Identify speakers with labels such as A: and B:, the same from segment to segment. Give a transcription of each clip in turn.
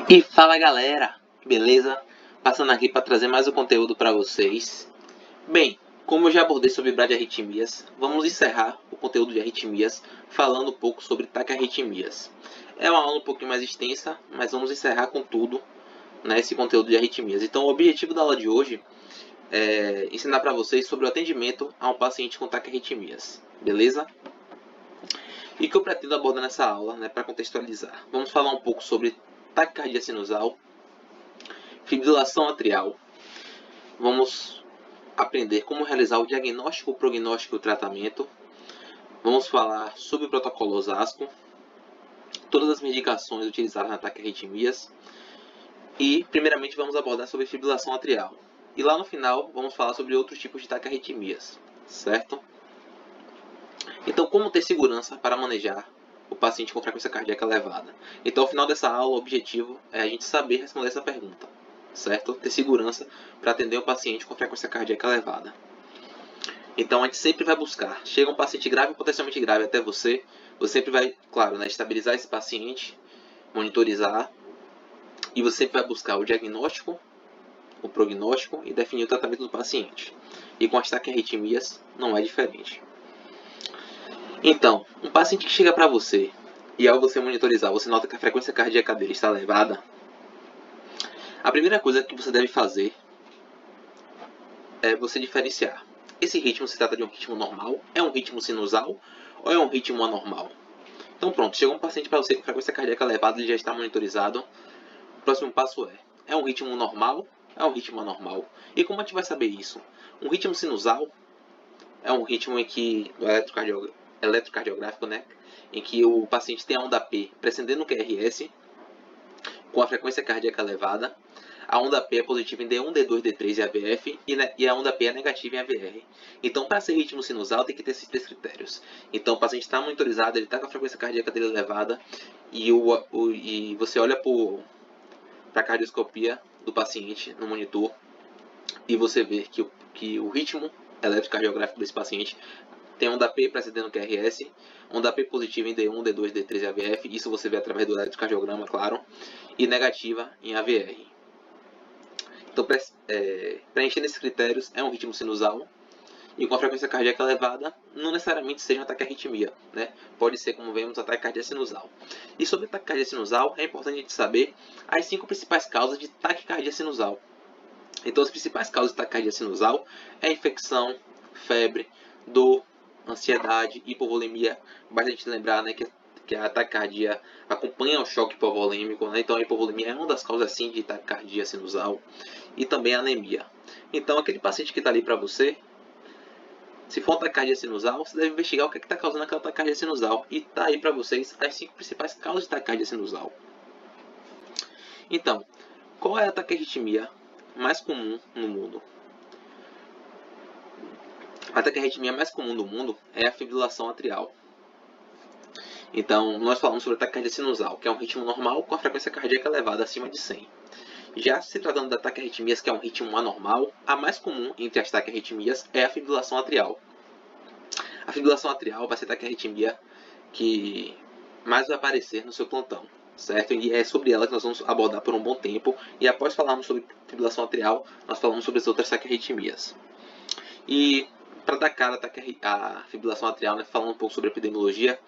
A: E fala galera, beleza? Passando aqui para trazer mais um conteúdo para vocês. Bem, como eu já abordei sobre bradiarritmias, vamos encerrar o conteúdo de arritmias falando um pouco sobre taquiarritmias. É uma aula um pouquinho mais extensa, mas vamos encerrar com tudo nesse conteúdo de arritmias. Então o objetivo da aula de hoje é ensinar para vocês sobre o atendimento a um paciente com taquiarritmias, beleza? E o que eu pretendo abordar nessa aula, para contextualizar? Vamos falar um pouco sobre taquicardia sinusal, fibrilação atrial. Vamos aprender como realizar o diagnóstico, o prognóstico e o tratamento. Vamos falar sobre o protocolo OSASCO, todas as medicações utilizadas na taquiarritmias. E, primeiramente, vamos abordar sobre fibrilação atrial. E lá no final, vamos falar sobre outros tipos de taquiarritmias, certo? Então, como ter segurança para manejar o paciente com frequência cardíaca elevada? Então, ao final dessa aula, o objetivo é a gente saber responder essa pergunta, certo? Ter segurança para atender um paciente com frequência cardíaca elevada. Então, a gente sempre vai buscar. Chega um paciente grave, potencialmente grave até você sempre vai, claro, estabilizar esse paciente, monitorizar, e você sempre vai buscar o diagnóstico, o prognóstico e definir o tratamento do paciente. E com as taquiarritmias não é diferente. Então, um paciente que chega para você e ao você monitorizar, você nota que a frequência cardíaca dele está elevada, a primeira coisa que você deve fazer é você diferenciar. Esse ritmo se trata de um ritmo normal? É um ritmo sinusal? Ou é um ritmo anormal? Então pronto, chegou um paciente para você com frequência cardíaca elevada, ele já está monitorizado. O próximo passo é um ritmo normal? É um ritmo anormal? E como a gente vai saber isso? Um ritmo sinusal é um ritmo em que, do eletrocardiográfico, em que o paciente tem a onda P precedendo o QRS, com a frequência cardíaca elevada. A onda P é positiva em D1, D2, D3 e AVF, e a onda P é negativa em AVR. Então, para ser ritmo sinusal, tem que ter esses três critérios. Então, o paciente está monitorizado, ele está com a frequência cardíaca dele elevada, e você olha para a cardioscopia do paciente no monitor, e você vê que o ritmo eletrocardiográfico desse paciente tem onda P precedendo o QRS, onda P positiva em D1, D2, D3 e AVF, isso você vê através do eletrocardiograma, claro, e negativa em AVR. Então, preenchendo esses critérios, é um ritmo sinusal, e com a frequência cardíaca elevada, não necessariamente seja uma taquiarritmia, Pode ser, como vemos, a taquicardia sinusal. E sobre a taquicardia sinusal, é importante a gente saber as 5 principais causas de taquicardia sinusal. Então, as principais causas de taquicardia sinusal é infecção, febre, dor, ansiedade, hipovolemia. Basta a gente lembrar, que a taquicardia acompanha o choque hipovolêmico, Então a hipovolemia é uma das causas sim de taquicardia sinusal, e também a anemia. Então aquele paciente que está ali para você, se for uma taquicardia sinusal, você deve investigar o que está causando aquela taquicardia sinusal, e está aí para vocês as 5 principais causas de taquicardia sinusal. Então, qual é a taquiarritmia mais comum no mundo? A taquiarritmia mais comum do mundo é a fibrilação atrial. Então, nós falamos sobre a taquicardia sinusal, que é um ritmo normal com a frequência cardíaca elevada acima de 100. Já se tratando da taquiarritmias, que é um ritmo anormal, a mais comum entre as taquiarritmias é a fibrilação atrial. A fibrilação atrial vai ser a taquiarritmia que mais vai aparecer no seu plantão, certo? E é sobre ela que nós vamos abordar por um bom tempo, e após falarmos sobre fibrilação atrial, nós falamos sobre as outras taquiarritmias. E para dar cara à fibrilação atrial, falando um pouco sobre epidemiologia,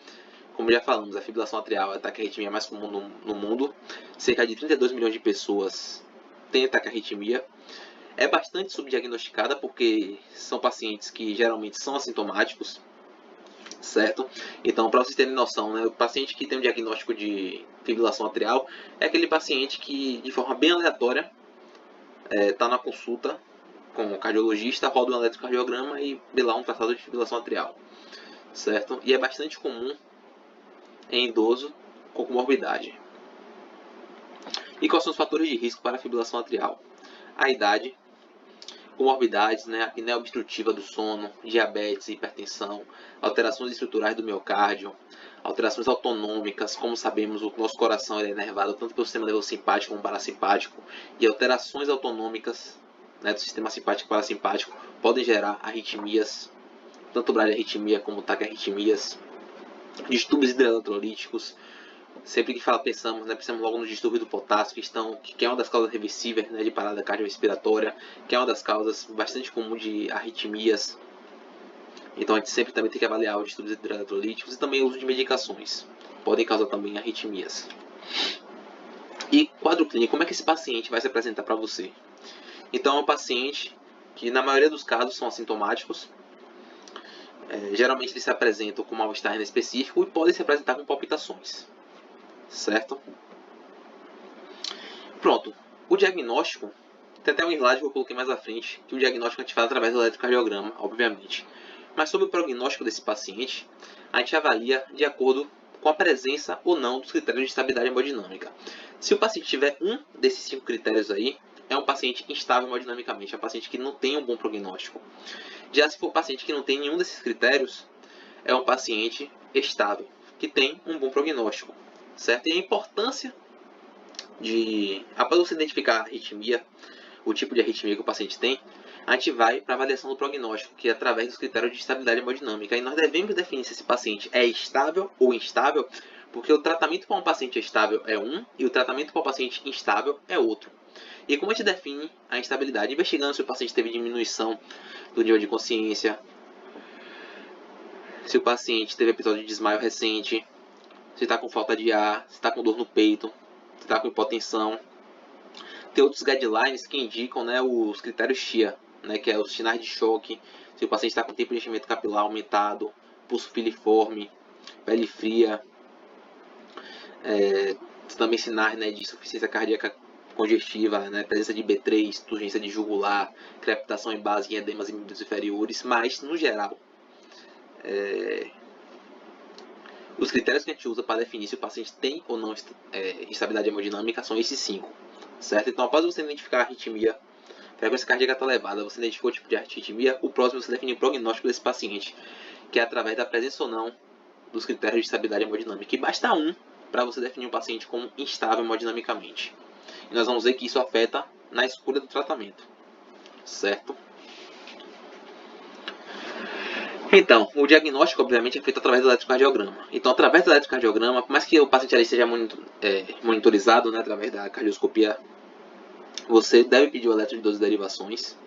A: como já falamos, a fibrilação atrial é a taquiarritmia mais comum no mundo. Cerca de 32 milhões de pessoas têm taquiarritmia. É bastante subdiagnosticada porque são pacientes que geralmente são assintomáticos, certo? Então, para vocês terem noção, o paciente que tem um diagnóstico de fibrilação atrial é aquele paciente que, de forma bem aleatória, está na consulta com o cardiologista, roda um eletrocardiograma e vê lá um tratado de fibrilação atrial, certo? E é bastante comum em idoso com comorbidade. E quais são os fatores de risco para a fibrilação atrial? A idade, comorbidades, apneia obstrutiva do sono, diabetes, hipertensão, alterações estruturais do miocárdio, alterações autonômicas. Como sabemos, o nosso coração é inervado tanto pelo sistema nervoso simpático como parasimpático, e alterações autonômicas do sistema simpático e parasimpático podem gerar arritmias, tanto bradiarritmia como taquiarritmias, distúrbios hidroeletrolíticos, Sempre que pensamos, né, pensamos logo no distúrbio do potássio, que é uma das causas reversíveis, né, de parada cardiorrespiratória, que é uma das causas bastante comum de arritmias. Então a gente sempre também tem que avaliar os distúrbios hidroeletrolíticos e também o uso de medicações. Podem causar também arritmias. E quadro clínico, como é que esse paciente vai se apresentar para você? Então é um paciente que na maioria dos casos são assintomáticos. Geralmente eles se apresentam com mal-estar inespecífico e podem se apresentar com palpitações. Certo? Pronto. O diagnóstico, tem até um slide que eu coloquei mais à frente, que o diagnóstico a gente faz através do eletrocardiograma, obviamente. Mas sobre o prognóstico desse paciente, a gente avalia de acordo com a presença ou não dos critérios de estabilidade hemodinâmica. Se o paciente tiver um desses 5 critérios aí, é um paciente instável hemodinamicamente, é um paciente que não tem um bom prognóstico. Já se for um paciente que não tem nenhum desses critérios, é um paciente estável, que tem um bom prognóstico, certo? E a importância após você identificar a arritmia, o tipo de arritmia que o paciente tem, a gente vai para a avaliação do prognóstico, que é através dos critérios de estabilidade hemodinâmica. E nós devemos definir se esse paciente é estável ou instável, porque o tratamento para um paciente estável é um e o tratamento para um paciente instável é outro. E como a gente define a instabilidade? Investigando se o paciente teve diminuição do nível de consciência, se o paciente teve episódio de desmaio recente, se está com falta de ar, se está com dor no peito, se está com hipotensão. Tem outros guidelines que indicam, né, os critérios SHIA, né, que é os sinais de choque, se o paciente está com tempo de enchimento capilar aumentado, pulso filiforme, pele fria, também sinais, né, de insuficiência cardíaca congestiva, né, presença de B3, turgência de jugular, crepitação em base em edemas e membros inferiores, mas, no geral, os critérios que a gente usa para definir se o paciente tem ou não instabilidade hemodinâmica são esses 5, certo? Então, após você identificar a arritmia, a frequência cardíaca está elevada, você identificou o tipo de arritmia, o próximo você define o prognóstico desse paciente, que é através da presença ou não dos critérios de estabilidade hemodinâmica. E basta um para você definir um paciente como instável hemodinamicamente. E nós vamos ver que isso afeta na escolha do tratamento, certo? Então, o diagnóstico, obviamente, é feito através do eletrocardiograma. Então, através do eletrocardiograma, por mais que o paciente ali seja monitorizado, né, através da cardioscopia, você deve pedir o eletro de 12 derivações,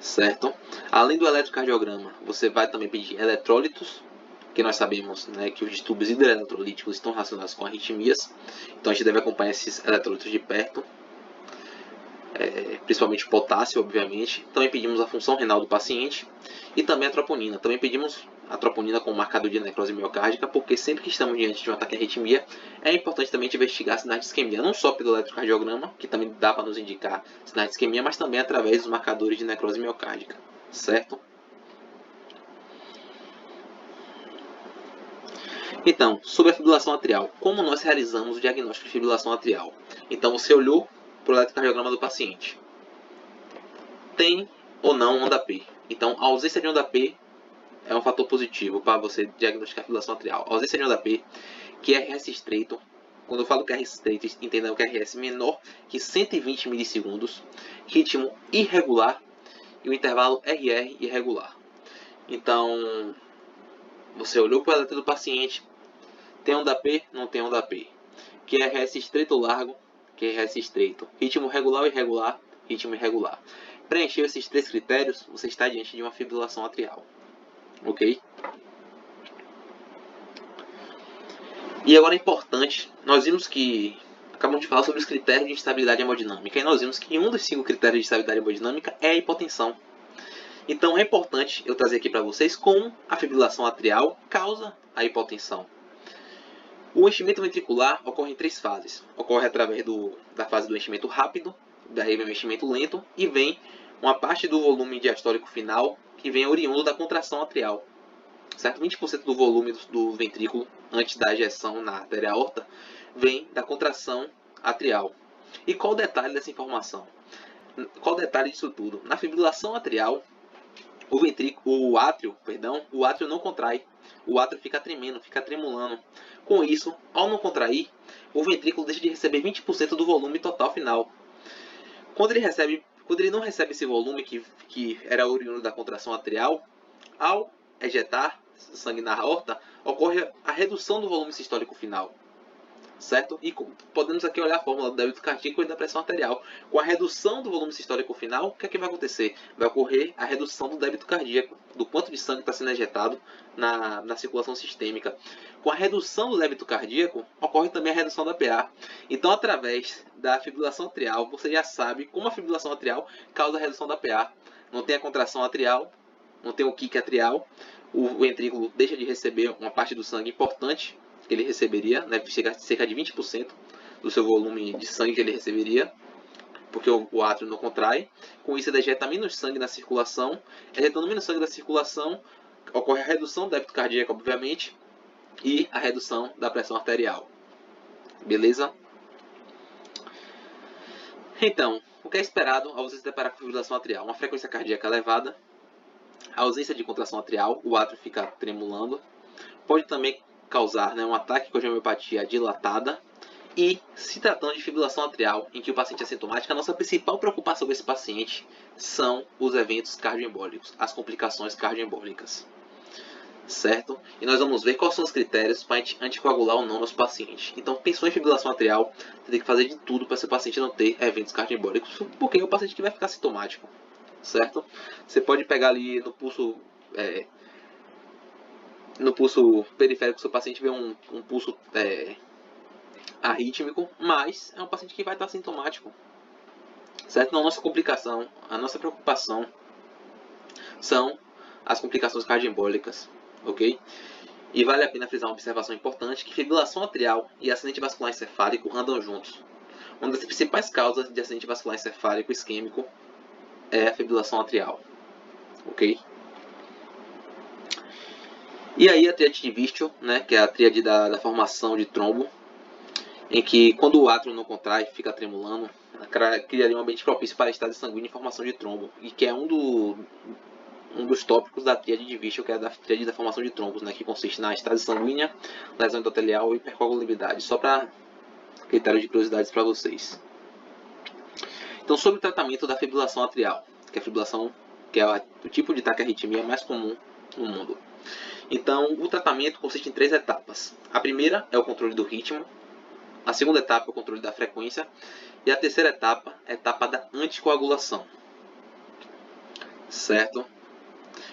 A: certo? Além do eletrocardiograma, você vai também pedir eletrólitos, que nós sabemos, né, que os distúrbios hidroeletrolíticos estão relacionados com arritmias. Então, a gente deve acompanhar esses eletrólitos de perto. Principalmente potássio, obviamente. Também pedimos a função renal do paciente e também a troponina. Também pedimos a troponina como marcador de necrose miocárdica, porque sempre que estamos diante de um ataque à arritmia, é importante também investigar sinais de isquemia, não só pelo eletrocardiograma, que também dá para nos indicar sinais de isquemia, mas também através dos marcadores de necrose miocárdica, certo? Então, sobre a fibrilação atrial, como nós realizamos o diagnóstico de fibrilação atrial? Então, você olhou para o eletrocardiograma do paciente. Tem ou não onda P? Então, a ausência de onda P é um fator positivo para você diagnosticar a fibrilação atrial. A ausência de onda P, que é RS estreito. Quando eu falo que é RS estreito, entendam que é RS menor que 120 milissegundos, ritmo irregular e o intervalo RR irregular. Então, você olhou para o eletro do paciente, tem onda P, não tem onda P. Que é RS estreito ou largo, que é RS estreito. Ritmo regular ou irregular, ritmo irregular. Preencheu esses 3 critérios, você está diante de uma fibrilação atrial. Ok? E agora é importante, nós vimos que acabamos de falar sobre os critérios de instabilidade hemodinâmica, e nós vimos que um dos 5 critérios de estabilidade hemodinâmica é a hipotensão. Então é importante eu trazer aqui para vocês como a fibrilação atrial causa a hipotensão. O enchimento ventricular ocorre em 3 fases. Ocorre através da fase do enchimento rápido, daí vem o enchimento lento e vem uma parte do volume diastólico final que vem oriundo da contração atrial. Certo? 20% do volume do ventrículo antes da ejeção na artéria aorta vem da contração atrial. E qual o detalhe dessa informação? Qual o detalhe disso tudo? Na fibrilação atrial, o átrio não contrai. O átrio fica tremendo, fica tremulando. Com isso, ao não contrair, o ventrículo deixa de receber 20% do volume total final. Quando ele não recebe esse volume que era oriundo da contração atrial, ao ejetar sangue na aorta, ocorre a redução do volume sistólico final. certo? E podemos aqui olhar a fórmula do débito cardíaco e da pressão arterial. Com a redução do volume sistólico final, o que é que vai acontecer? Vai ocorrer a redução do débito cardíaco, do quanto de sangue está sendo ejetado na circulação sistêmica. Com a redução do débito cardíaco, ocorre também a redução da PA. Então, através da fibrilação atrial, você já sabe como a fibrilação atrial causa a redução da PA. Não tem a contração atrial, não tem o kick atrial, o ventrículo deixa de receber uma parte do sangue importante que ele receberia, deve chegar a cerca de 20% do seu volume de sangue que ele receberia, porque o átrio não contrai. Com isso, ele ejeta menos sangue na circulação. Ejetando menos sangue na circulação, ocorre a redução do débito cardíaco, obviamente, e a redução da pressão arterial. Beleza? Então, o que é esperado ao você se deparar com fibrilação atrial? Uma frequência cardíaca elevada, a ausência de contração atrial, o átrio fica tremulando. Pode também causar um ataque com homeopatia dilatada. E, se tratando de fibrilação atrial, em que o paciente é sintomático, a nossa principal preocupação com esse paciente são os eventos cardioembólicos, as complicações cardioembólicas. Certo? E nós vamos ver quais são os critérios para anticoagular ou não nosso paciente. Então, pensou em fibrilação atrial, você tem que fazer de tudo para esse paciente não ter eventos cardioembólicos, porque é o paciente que vai ficar sintomático. Certo? Você pode pegar ali no pulso periférico do seu paciente, ver um pulso arrítmico, mas é um paciente que vai estar sintomático. Certo? Então, a nossa preocupação são as complicações cardioembólicas, ok? E vale a pena frisar uma observação importante, que fibrilação atrial e acidente vascular encefálico andam juntos. Uma das principais causas de acidente vascular encefálico isquêmico é a fibrilação atrial, ok? E aí a tríade de Virchow, que é a tríade da formação de trombo, em que quando o átrio não contrai, fica tremulando, criaria um ambiente propício para estado sanguíneo e formação de trombo, e que é um dos tópicos da tríade de Virchow, que é da tríade da formação de trombos, que consiste na estase sanguínea, lesão endotelial e hipercoagulabilidade. Só para critério de curiosidades para vocês. Então, sobre o tratamento da fibrilação atrial, que é o tipo de taquiarritmia mais comum no mundo. Então, o tratamento consiste em 3 etapas. A primeira é o controle do ritmo, a segunda etapa é o controle da frequência e a terceira etapa é a etapa da anticoagulação. Certo?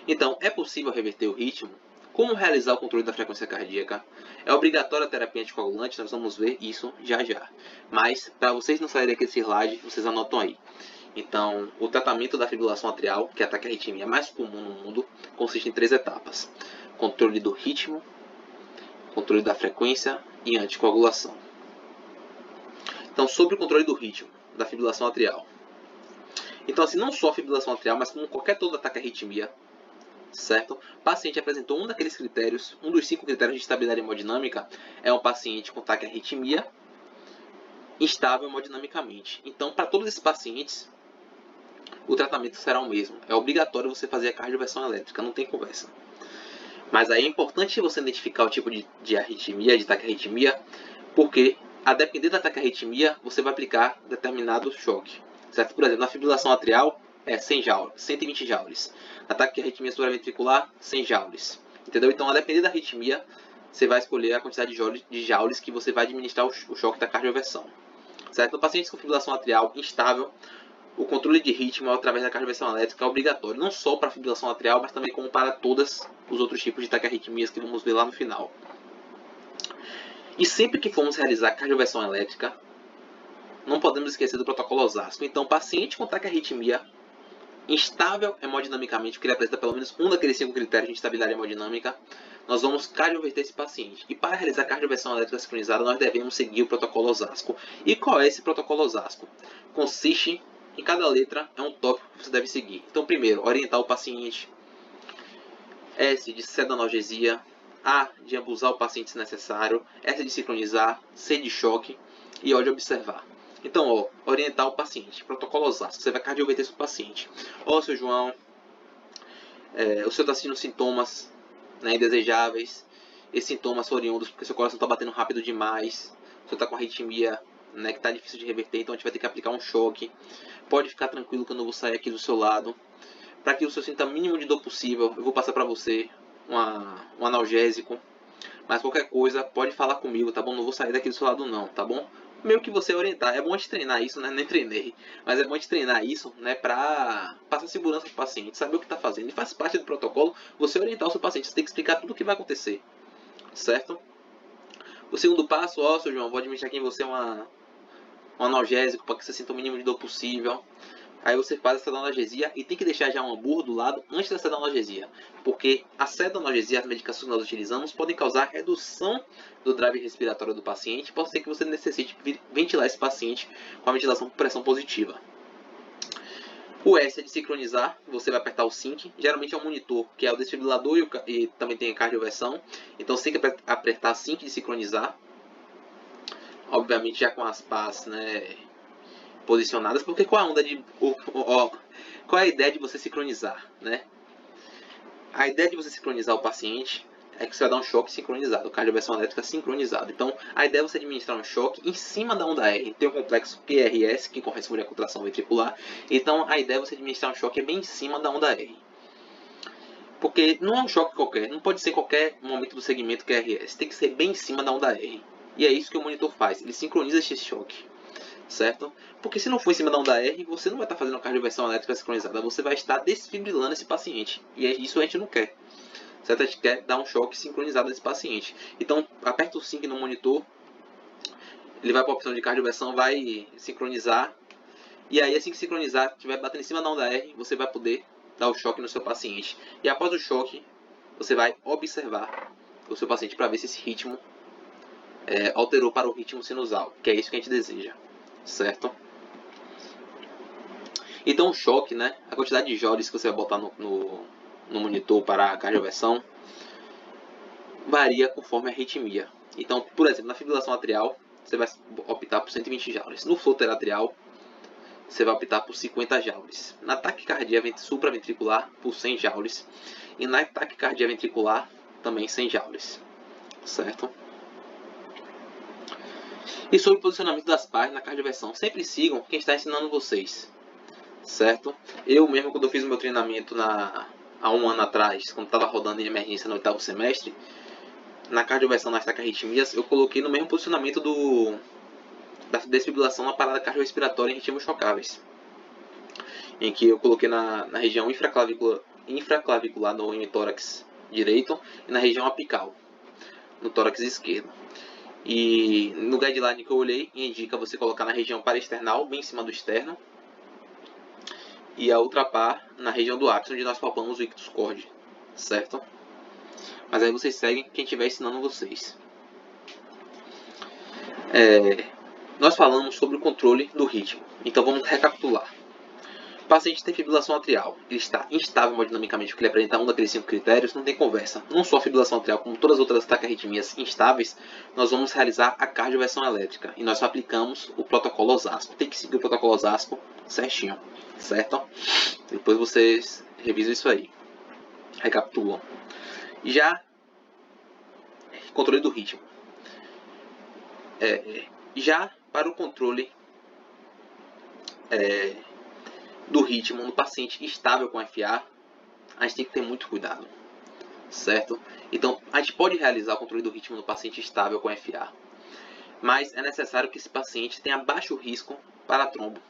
A: Então, é possível reverter o ritmo? Como realizar o controle da frequência cardíaca? É obrigatória a terapia anticoagulante? Nós vamos ver isso já já. Mas, para vocês não saírem desse slide, vocês anotam aí. Então, o tratamento da fibrilação atrial, que é a taquiarritmia mais comum no mundo, consiste em 3 etapas. Controle do ritmo, controle da frequência e anticoagulação. Então, sobre o controle do ritmo da fibrilação atrial. Então, assim, não só a fibrilação atrial, mas como qualquer toda taquiarritmia, certo? O paciente apresentou um daqueles critérios, um dos 5 critérios de estabilidade hemodinâmica, é um paciente com taquiarritmia instável hemodinamicamente. Então, para todos esses pacientes, o tratamento será o mesmo. É obrigatório você fazer a cardioversão elétrica, não tem conversa. Mas aí é importante você identificar o tipo de arritmia, de taquiarritmia, porque a depender da taquiarritmia, você vai aplicar determinado choque. Certo? Por exemplo, na fibrilação atrial é 100 joules, 120 joules. Na taquiarritmia supraventricular, 100 joules. Entendeu? Então, a depender da arritmia, você vai escolher a quantidade de joules que você vai administrar o choque da cardioversão. Certo? No paciente com fibrilação atrial instável, o controle de ritmo através da cardioversão elétrica é obrigatório, não só para a fibrilação atrial, mas também como para todos os outros tipos de taquiarritmias que vamos ver lá no final. E sempre que formos realizar cardioversão elétrica, não podemos esquecer do protocolo OSASCO. Então, paciente com taquiarritmia instável hemodinamicamente, porque ele apresenta pelo menos um daqueles 5 critérios de estabilidade hemodinâmica, nós vamos cardioverter esse paciente. E para realizar cardioversão elétrica sincronizada, nós devemos seguir o protocolo OSASCO. E qual é esse protocolo OSASCO? Consiste em cada letra, é um tópico que você deve seguir. Então, primeiro, orientar o paciente. S de sedanalgesia. A de abusar o paciente se necessário. S de sincronizar. C de choque. E O de observar. Então, orientar o paciente. Protocolo OSASCO. Você vai cardioverter seu paciente. Seu João, o senhor está sentindo sintomas indesejáveis. Esses sintomas são oriundos porque seu coração está batendo rápido demais. O senhor está com arritmia, que está difícil de reverter, então a gente vai ter que aplicar um choque. Pode ficar tranquilo que eu não vou sair aqui do seu lado. Para que o senhor sinta o mínimo de dor possível, eu vou passar para você um analgésico. Mas qualquer coisa, pode falar comigo, tá bom? Não vou sair daqui do seu lado não, tá bom? Meio que você orientar. É bom de treinar isso, né? Nem treinei. Mas é bom de treinar isso, né? Pra passar segurança pro paciente, saber o que tá fazendo. E faz parte do protocolo você orientar o seu paciente. Você tem que explicar tudo o que vai acontecer, certo? O segundo passo, ó, seu João, vou administrar aqui em você um analgésico para que você sinta o mínimo de dor possível. Aí você faz essa analgesia e tem que deixar já uma burra do lado antes dessa analgesia, porque a analgesia, as medicações que nós utilizamos, podem causar redução do drive respiratório do paciente. Pode ser que você necessite ventilar esse paciente com a ventilação por pressão positiva. O S é de sincronizar, você vai apertar o sync, geralmente é um monitor, que é o desfibrilador e também tem a cardioversão, então você tem que apertar sync de sincronizar, obviamente já com as pás, né, posicionadas, porque qual é a onda de qual é a ideia de você sincronizar, né? A ideia de você sincronizar o paciente é que você vai dar um choque sincronizado, cardioversão elétrica sincronizado. Então, a ideia é você administrar um choque em cima da onda R. Tem o complexo QRS, que corresponde à contração ventricular. Então, a ideia é você administrar um choque bem em cima da onda R. Porque não é um choque qualquer, não pode ser qualquer momento do segmento QRS, tem que ser bem em cima da onda R. E é isso que o monitor faz, ele sincroniza esse choque, certo? Porque se não for em cima da onda R, você não vai estar fazendo a cardioversão elétrica sincronizada, você vai estar desfibrilando esse paciente. E isso a gente não quer, certo? A gente quer dar um choque sincronizado nesse paciente. Então, aperta o sync no monitor, ele vai para a opção de cardioversão, vai sincronizar. E aí, assim que sincronizar, estiver batendo em cima da onda R, você vai poder dar o choque no seu paciente. E após o choque, você vai observar o seu paciente para ver se esse ritmo alterou para o ritmo sinusal, que é isso que a gente deseja, certo? Então o choque, né, a quantidade de joules que você vai botar no monitor para a cardioversão varia conforme a arritmia. Então, por exemplo, na fibrilação atrial, você vai optar por 120 joules. No flutter atrial, você vai optar por 50 joules. Na taquicardia supraventricular, por 100 joules. E na taquicardia ventricular, também 100 joules, certo? E sobre o posicionamento das pás na cardioversão, sempre sigam quem está ensinando vocês, certo? Eu mesmo, quando eu fiz o meu treinamento há um ano atrás, quando estava rodando em emergência no 8º semestre, na cardioversão nas taquiarritmias, eu coloquei no mesmo posicionamento da desfibrilação na parada cardiorrespiratória em ritmos chocáveis, em que eu coloquei na região infraclavicular no hemitórax direito e na região apical no tórax esquerdo. E no guideline que eu olhei, indica você colocar na região paraesternal, bem em cima do externo, e a outra pá na região do ápice, onde nós palpamos o ictus cord, certo? Mas aí vocês seguem quem estiver ensinando vocês. Nós falamos sobre o controle do ritmo, então vamos recapitular. O paciente tem fibrilação atrial, ele está instável hemodinamicamente porque ele apresenta um daqueles 5 critérios, não tem conversa. Não só a fibrilação atrial, como todas as outras taquiarritmias instáveis, nós vamos realizar a cardioversão elétrica e nós aplicamos o protocolo Osasco. Tem que seguir o protocolo Osasco certinho, certo? Depois vocês revisam isso aí, recapitulam. Já controle do ritmo. Já para o controle do ritmo no paciente estável com FA, a gente tem que ter muito cuidado, certo? Então, a gente pode realizar o controle do ritmo no paciente estável com FA, mas é necessário que esse paciente tenha baixo risco para trombo.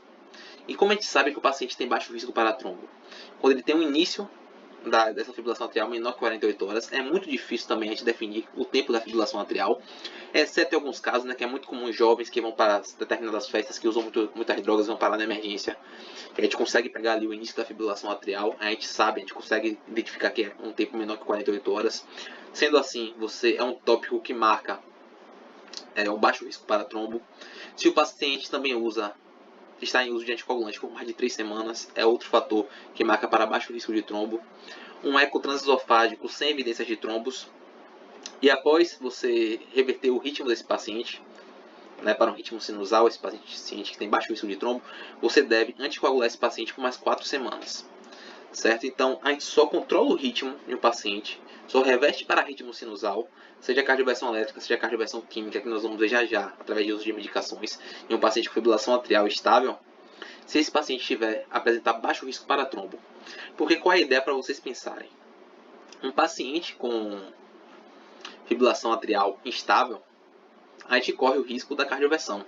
A: E como a gente sabe que o paciente tem baixo risco para trombo? Quando ele tem um início dessa fibrilação atrial menor que 48 horas, é muito difícil também a gente definir o tempo da fibrilação atrial, exceto em alguns casos, né, que é muito comum em jovens que vão para determinadas festas, que usam muitas drogas e vão parar na emergência. A gente consegue pegar ali o início da fibrilação atrial, a gente sabe, a gente consegue identificar que é um tempo menor que 48 horas. Sendo assim, você é um tópico que marca um baixo risco para trombo. Se o paciente também está em uso de anticoagulante por mais de 3 semanas, é outro fator que marca para baixo risco de trombo. Um eco transesofágico sem evidências de trombos. E após você reverter o ritmo desse paciente, né, para um ritmo sinusal, esse paciente que tem baixo risco de trombo, você deve anticoagular esse paciente por mais 4 semanas. Certo? Então, a gente só controla o ritmo de um paciente, só reverte para ritmo sinusal, seja cardioversão elétrica, seja cardioversão química, que nós vamos ver já, através de uso de medicações, em um paciente com fibrilação atrial estável, se esse paciente apresentar baixo risco para trombo. Porque qual é a ideia para vocês pensarem? Um paciente com fibrilação atrial instável, a gente corre o risco da cardioversão.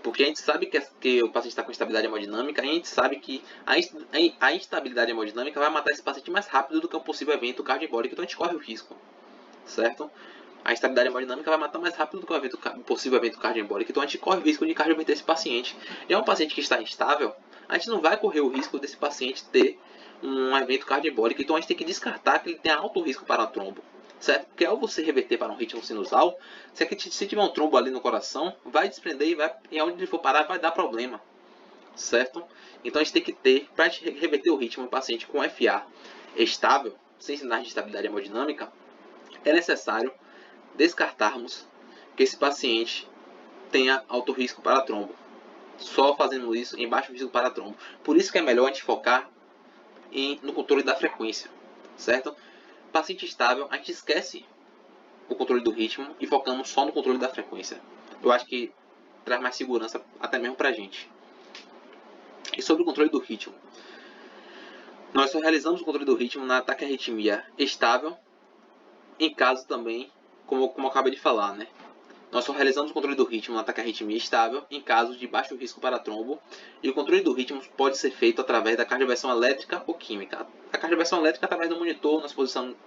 A: Porque a gente sabe que o paciente está com instabilidade hemodinâmica, e a gente sabe que a instabilidade hemodinâmica vai matar esse paciente mais rápido do que um possível evento cardioembólico, então a gente corre o risco, certo? A instabilidade hemodinâmica vai matar mais rápido do que um possível evento cardioembólico, então a gente corre o risco de cardioverter esse paciente. E é um paciente que está instável, a gente não vai correr o risco desse paciente ter um evento cardioembólico, então a gente tem que descartar que ele tem alto risco para trombo. Certo? Porque ao você reverter para um ritmo sinusal, se tiver um trombo ali no coração, vai desprender e onde ele for parar vai dar problema. Certo? Então a gente tem que ter, para reverter o ritmo do paciente com FA estável, sem sinais de estabilidade hemodinâmica, é necessário descartarmos que esse paciente tenha alto risco para trombo. Só fazendo isso em baixo risco para trombo. Por isso que é melhor a gente focar no controle da frequência. Certo? Paciente estável, a gente esquece o controle do ritmo e focamos só no controle da frequência. Eu acho que traz mais segurança até mesmo pra gente. E sobre o controle do ritmo, nós só realizamos o controle do ritmo na taquiarritmia estável, em caso também, como eu acabei de falar, né? Nós só realizamos o controle do ritmo na taquiarritmia estável em casos de baixo risco para trombo, e o controle do ritmo pode ser feito através da cardioversão elétrica ou química. A cardioversão elétrica, através do monitor, nós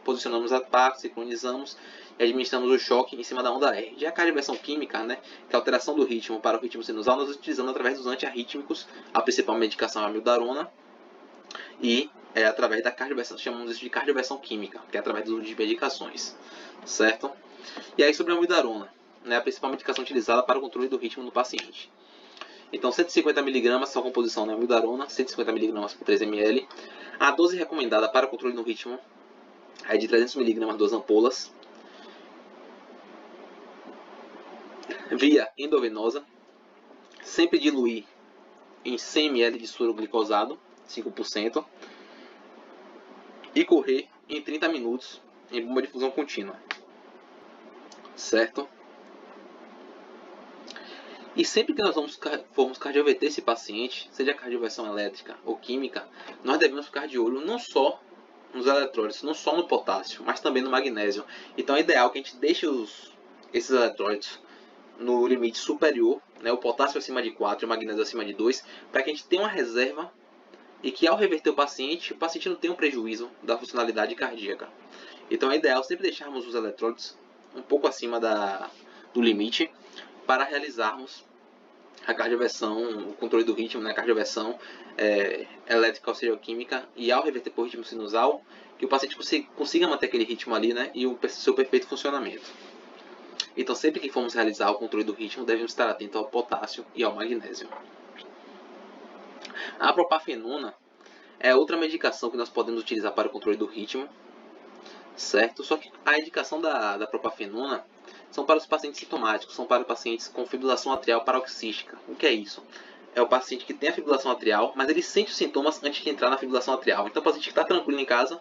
A: posicionamos a par, sincronizamos e administramos o choque em cima da onda R. Já a cardioversão química, né, que é a alteração do ritmo para o ritmo sinusal, nós utilizamos através dos antiarrítmicos, a principal medicação é a amiodarona, e através da cardioversão, chamamos isso de cardioversão química, que é através do uso de medicações, certo? E aí sobre a amiodarona, né, a principal medicação utilizada para o controle do ritmo no paciente. Então 150 mg são a composição da amiodarona, 150 mg por 3 ml. A dose recomendada para o controle do ritmo é de 300 mg 2 ampolas, via endovenosa, sempre diluir em 100 ml de soro glicosado, 5%, e correr em 30 minutos em bomba de difusão contínua, certo? E sempre que nós formos cardioverter esse paciente, seja cardioversão elétrica ou química, nós devemos ficar de olho não só nos eletrólitos, não só no potássio, mas também no magnésio. Então é ideal que a gente deixe esses eletrólitos no limite superior, né, o potássio acima de 4 e o magnésio acima de 2, para que a gente tenha uma reserva e que ao reverter o paciente não tenha um prejuízo da funcionalidade cardíaca. Então é ideal sempre deixarmos os eletrólitos um pouco acima do limite para realizarmos a cardioversão, o controle do ritmo, né, a cardioversão elétrica ou serioquímica, e ao reverter por ritmo sinusal, que o paciente consiga manter aquele ritmo ali, né, e o seu perfeito funcionamento. Então sempre que formos realizar o controle do ritmo, devemos estar atentos ao potássio e ao magnésio. A propafenona é outra medicação que nós podemos utilizar para o controle do ritmo, certo? Só que a indicação da propafenona são para os pacientes sintomáticos, são para pacientes com fibrilação atrial paroxística. O que é isso? É o paciente que tem a fibrilação atrial, mas ele sente os sintomas antes de entrar na fibrilação atrial. Então o paciente que está tranquilo em casa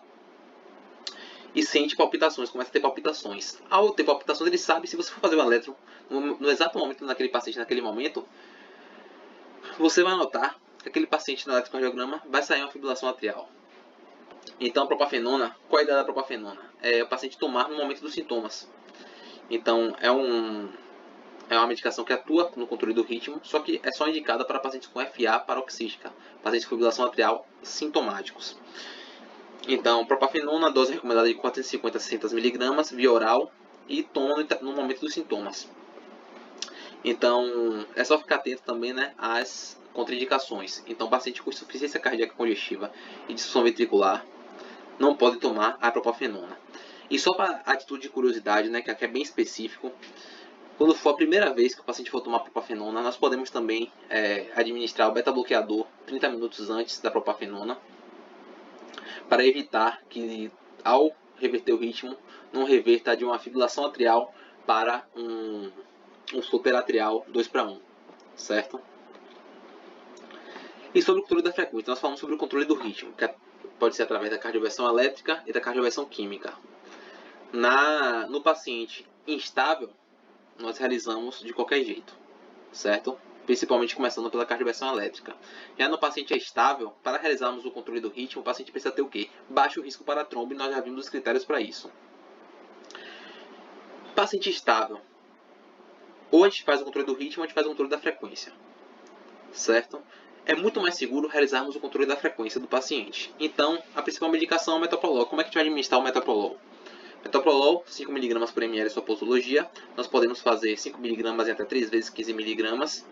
A: e sente palpitações, começa a ter palpitações. Ao ter palpitações, ele sabe, se você for fazer o eletro no exato momento daquele paciente, naquele momento, você vai notar que aquele paciente no eletrocardiograma vai sair uma fibrilação atrial. Então a propafenona, qual é a ideia da propafenona? É o paciente tomar no momento dos sintomas. Então é uma medicação que atua no controle do ritmo, só que é só indicada para pacientes com FA paroxística, pacientes com fibrilação atrial sintomáticos. Então, propafenona, dose recomendada de 450 a 600 mg, via oral, e toma no momento dos sintomas. Então, é só ficar atento também, né, às contraindicações. Então, paciente com insuficiência cardíaca congestiva e disfunção ventricular não pode tomar a propafenona. E só para atitude de curiosidade, né, que aqui é bem específico, quando for a primeira vez que o paciente for tomar propafenona, nós podemos também administrar o beta-bloqueador 30 minutos antes da propafenona, para evitar que, ao reverter o ritmo, não reverta de uma fibrilação atrial para um superatrial 2:1, certo? E sobre o controle da frequência, nós falamos sobre o controle do ritmo, que pode ser através da cardioversão elétrica e da cardioversão química. No paciente instável, nós realizamos de qualquer jeito, certo? Principalmente começando pela cardioversão elétrica. Já no paciente estável, para realizarmos o controle do ritmo, o paciente precisa ter o quê? Baixo risco para trombo, e nós já vimos os critérios para isso. paciente estável, ou a gente faz o controle do ritmo, ou a gente faz o controle da frequência, certo? É muito mais seguro realizarmos o controle da frequência do paciente. Então, a principal medicação é o metoprolol. Como é que a gente vai administrar o metoprolol? Metoprolol, 5 mg por ml sua posologia. Nós podemos fazer 5 mg em até 3 vezes 15 mg.